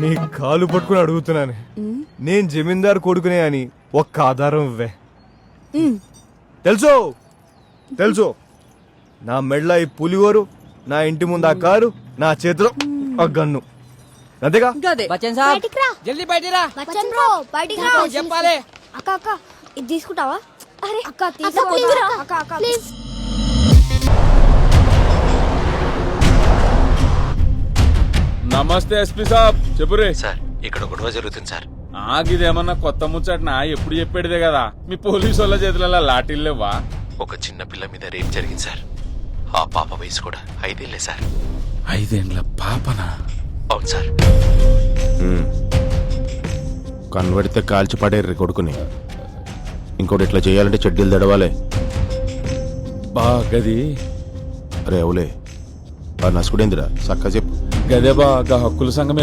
నీ కాలు పట్టుకుని అడుగుతున్నాను, నేను జమీందారు కొడుకునే అని ఒక్క ఆధారం ఇవ్వే. తెలుసు తెలుసు, నా మెడల ఈ పులిగోరు, నా ఇంటి ముందు ఆ కారు, నా చేతిలో ఆ గన్ను, అంతేగా? బచ్చన్ సాబ్ బయటికి రా. జల్దీ బయటికి రా. బచ్చన్ బ్రో బయటికి రా. చెప్పాలి. అక్క అక్క ఇది తీసుకుంటావా? అరే అక్క తీసుకో. ప్లీజ్ రా. అక్క అక్క ప్లీజ్. నమస్తే ఎస్పీ సాబ్. చెప్పురే సార్, ఇక్కడ గొడవ జరుగుతుంది సార్. ఆగిదేమన్నా కొత్త ముచ్చటనా? ఎప్పుడు చెప్పేటిదే కదా. మీ పోలీసు వాళ్ళ చేతులలో లాఠీలు లేవా? ఒక చిన్న పిల్ల మీద రేప్ జరిగింది సార్. ఆ పాప వయసు కూడా 5 ఏళ్లే సార్. 5 ఏండ్ల పాపనా? అవును సార్. కన్వడితే కాల్చి పడేర్రి కొడుకుని. ఇంకోటి ఇట్లా చేయాలంటే చెడ్డీలు దడవాలి. బా గది అరే అవులే, నసుకుడేందిరా సక్క చెప్పు. గదే బా గా హక్కుల సంఘం